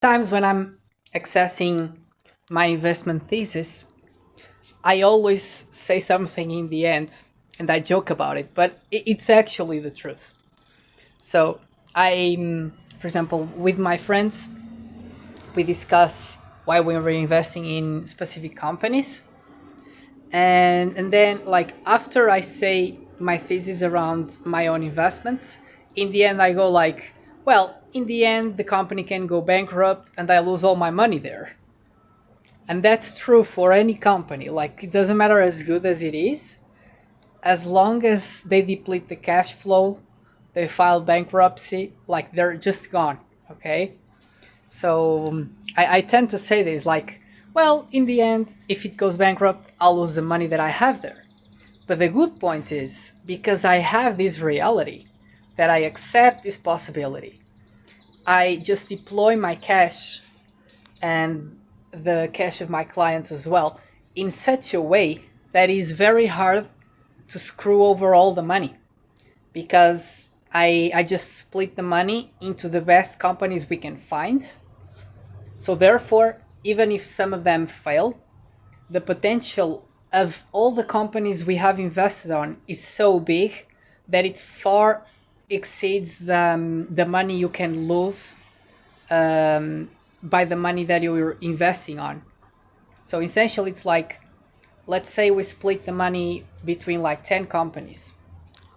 Times when I'm accessing my investment thesis, I always say something in the end and I joke about it, but it's actually the truth. So, for example, with my friends, we discuss why we were investing in specific companies. And then, like, after I say my thesis around my own investments, in the end, I go, like, well, in the end, the company can go bankrupt and I lose all my money there. And that's true for any company. Like, it doesn't matter as good as it is, as long as they deplete the cash flow, they file bankruptcy, like, they're just gone. Okay. So I tend to say this, like, well, in the end, if it goes bankrupt, I'll lose the money that I have there. But the good point is, because I have this reality, that I accept this possibility, I just deploy my cash and the cash of my clients as well in such a way that is very hard to screw over all the money, because I just split the money into the best companies we can find. So therefore, even if some of them fail, the potential of all the companies we have invested on is so big that it far exceeds the money you can lose by the money that you're investing on. So essentially, it's like, let's say we split the money between like 10 companies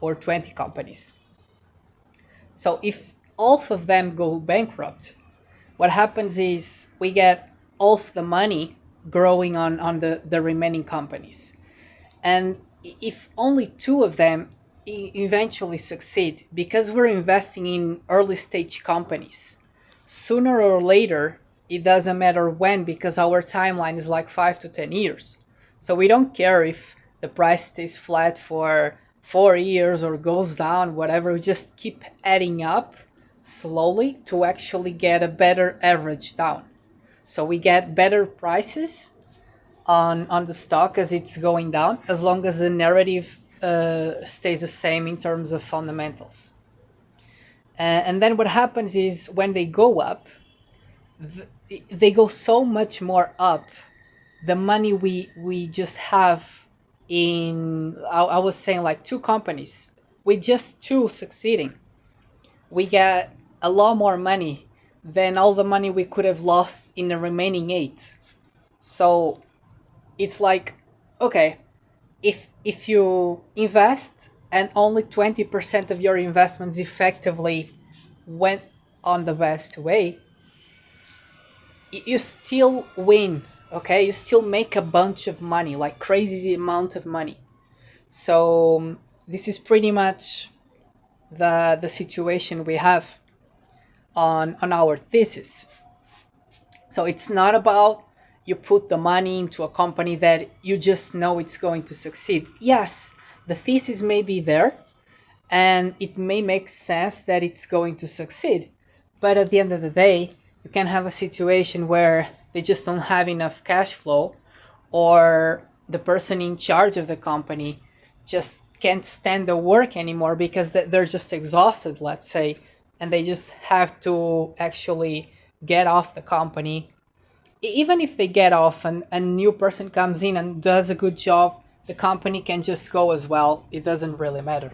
or 20 companies. So if all of them go bankrupt, what happens is we get all of the money growing on the remaining companies. And if only two of them eventually succeed, because we're investing in early stage companies, sooner or later, it doesn't matter when, because our timeline is like 5 to 10 years. So we don't care if the price stays flat for 4 years or goes down, whatever. We just keep adding up slowly to actually get a better average down. So we get better prices on the stock as it's going down, as long as the narrative stays the same in terms of fundamentals. And then what happens is, when they go up, they go so much more up. The money we just have in, I was saying, like, two companies, with just two succeeding, we get a lot more money than all the money we could have lost in the remaining eight. So it's like, okay, if you invest and only 20% of your investments effectively went on the best way, you still win. Okay, you still make a bunch of money, like crazy amount of money. So this is pretty much the situation we have on our thesis. So it's not about you put the money into a company that you just know it's going to succeed. Yes, the thesis may be there and it may make sense that it's going to succeed. But at the end of the day, you can have a situation where they just don't have enough cash flow, or the person in charge of the company just can't stand the work anymore because they're just exhausted, let's say, and they just have to actually get off the company. Even if they get off and a new person comes in and does a good job, the company can just go as well. It doesn't really matter.